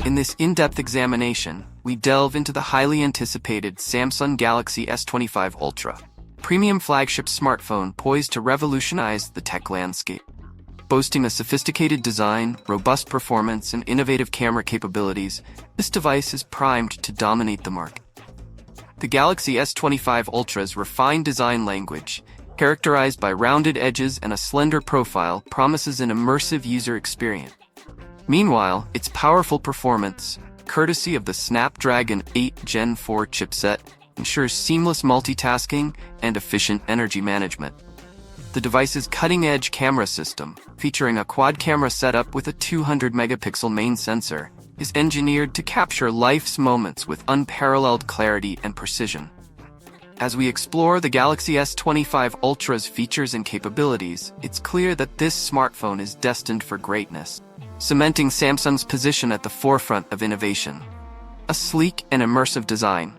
In this in-depth examination, we delve into the highly anticipated Samsung Galaxy S25 Ultra, premium flagship smartphone poised to revolutionize the tech landscape. Boasting a sophisticated design, robust performance, and innovative camera capabilities, this device is primed to dominate the market. The Galaxy S25 Ultra's refined design language, characterized by rounded edges and a slender profile, promises an immersive user experience. Meanwhile, its powerful performance, courtesy of the Snapdragon 8 Gen 4 chipset, ensures seamless multitasking and efficient energy management. The device's cutting-edge camera system, featuring a quad-camera setup with a 200-megapixel main sensor, is engineered to capture life's moments with unparalleled clarity and precision. As we explore the Galaxy S25 Ultra's features and capabilities, it's clear that this smartphone is destined for greatness, cementing Samsung's position at the forefront of innovation. A sleek and immersive design.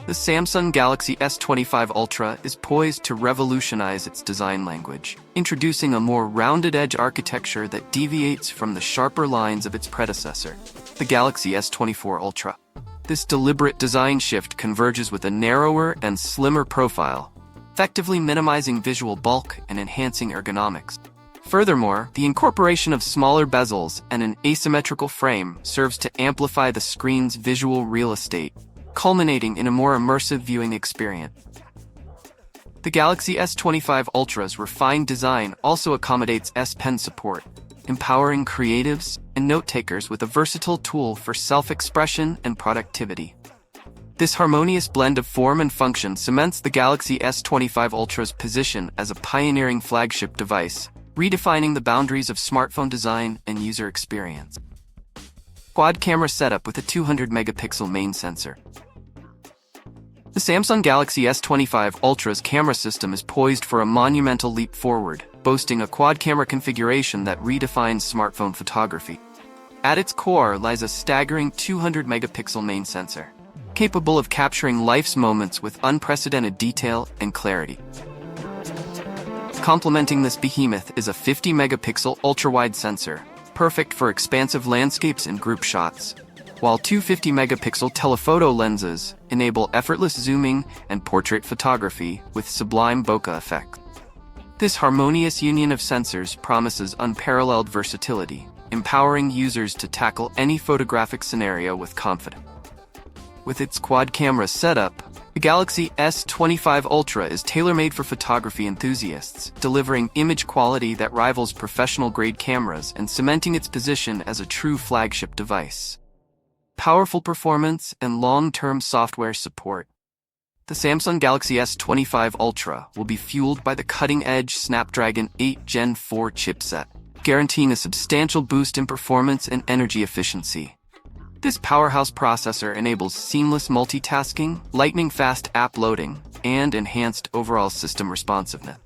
The Samsung Galaxy S25 Ultra is poised to revolutionize its design language, introducing a more rounded edge architecture that deviates from the sharper lines of its predecessor, the Galaxy S24 Ultra. This deliberate design shift converges with a narrower and slimmer profile, effectively minimizing visual bulk and enhancing ergonomics. Furthermore, the incorporation of smaller bezels and an asymmetrical frame serves to amplify the screen's visual real estate, culminating in a more immersive viewing experience. The Galaxy S25 Ultra's refined design also accommodates S Pen support, empowering creatives and note-takers with a versatile tool for self-expression and productivity. This harmonious blend of form and function cements the Galaxy S25 Ultra's position as a pioneering flagship device, redefining the boundaries of smartphone design and user experience. Quad camera setup with a 200-megapixel main sensor. The Samsung Galaxy S25 Ultra's camera system is poised for a monumental leap forward, boasting a quad-camera configuration that redefines smartphone photography. At its core lies a staggering 200-megapixel main sensor, capable of capturing life's moments with unprecedented detail and clarity. Complementing this behemoth is a 50-megapixel ultra-wide sensor, perfect for expansive landscapes and group shots, while two 50-megapixel telephoto lenses enable effortless zooming and portrait photography with sublime bokeh effects. This harmonious union of sensors promises unparalleled versatility, empowering users to tackle any photographic scenario with confidence. With its quad-camera setup, the Galaxy S25 Ultra is tailor-made for photography enthusiasts, delivering image quality that rivals professional-grade cameras and cementing its position as a true flagship device. Powerful performance and long-term software support. The Samsung Galaxy S25 Ultra will be fueled by the cutting-edge Snapdragon 8 Gen 4 chipset, guaranteeing a substantial boost in performance and energy efficiency. This powerhouse processor enables seamless multitasking, lightning-fast app loading, and enhanced overall system responsiveness.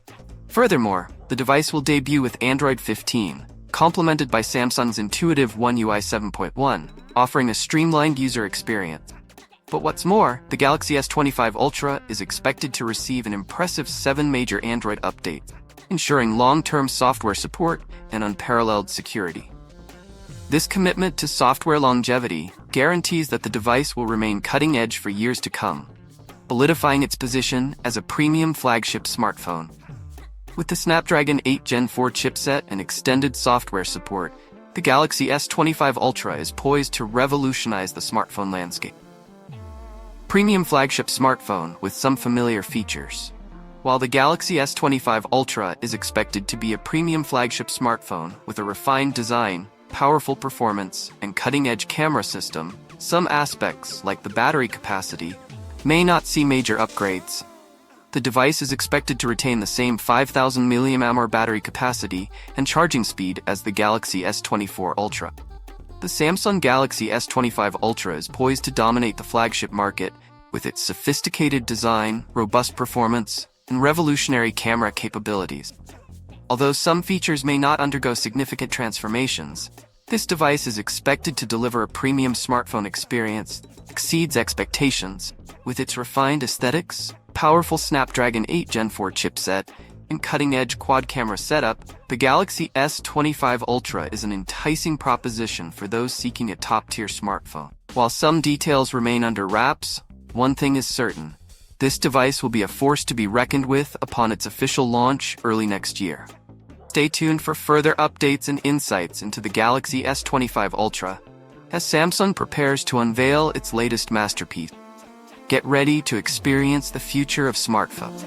Furthermore, the device will debut with Android 15, complemented by Samsung's intuitive One UI 7.1, offering a streamlined user experience. But what's more, the Galaxy S25 Ultra is expected to receive an impressive 7 major Android updates, ensuring long-term software support and unparalleled security. This commitment to software longevity guarantees that the device will remain cutting-edge for years to come, solidifying its position as a premium flagship smartphone. With the Snapdragon 8 Gen 4 chipset and extended software support, the Galaxy S25 Ultra is poised to revolutionize the smartphone landscape. Premium flagship smartphone with some familiar features. While the Galaxy S25 Ultra is expected to be a premium flagship smartphone with a refined design, powerful performance, and cutting-edge camera system, some aspects, like the battery capacity, may not see major upgrades. The device is expected to retain the same 5,000 mAh battery capacity and charging speed as the Galaxy S24 Ultra. The Samsung Galaxy S25 Ultra is poised to dominate the flagship market with its sophisticated design, robust performance, and revolutionary camera capabilities. Although some features may not undergo significant transformations, this device is expected to deliver a premium smartphone experience that exceeds expectations. With its refined aesthetics, powerful Snapdragon 8 Gen 4 chipset, and cutting-edge quad-camera setup, the Galaxy S25 Ultra is an enticing proposition for those seeking a top-tier smartphone. While some details remain under wraps, one thing is certain: this device will be a force to be reckoned with upon its official launch early next year. Stay tuned for further updates and insights into the Galaxy S25 Ultra as Samsung prepares to unveil its latest masterpiece. Get ready to experience the future of smartphones.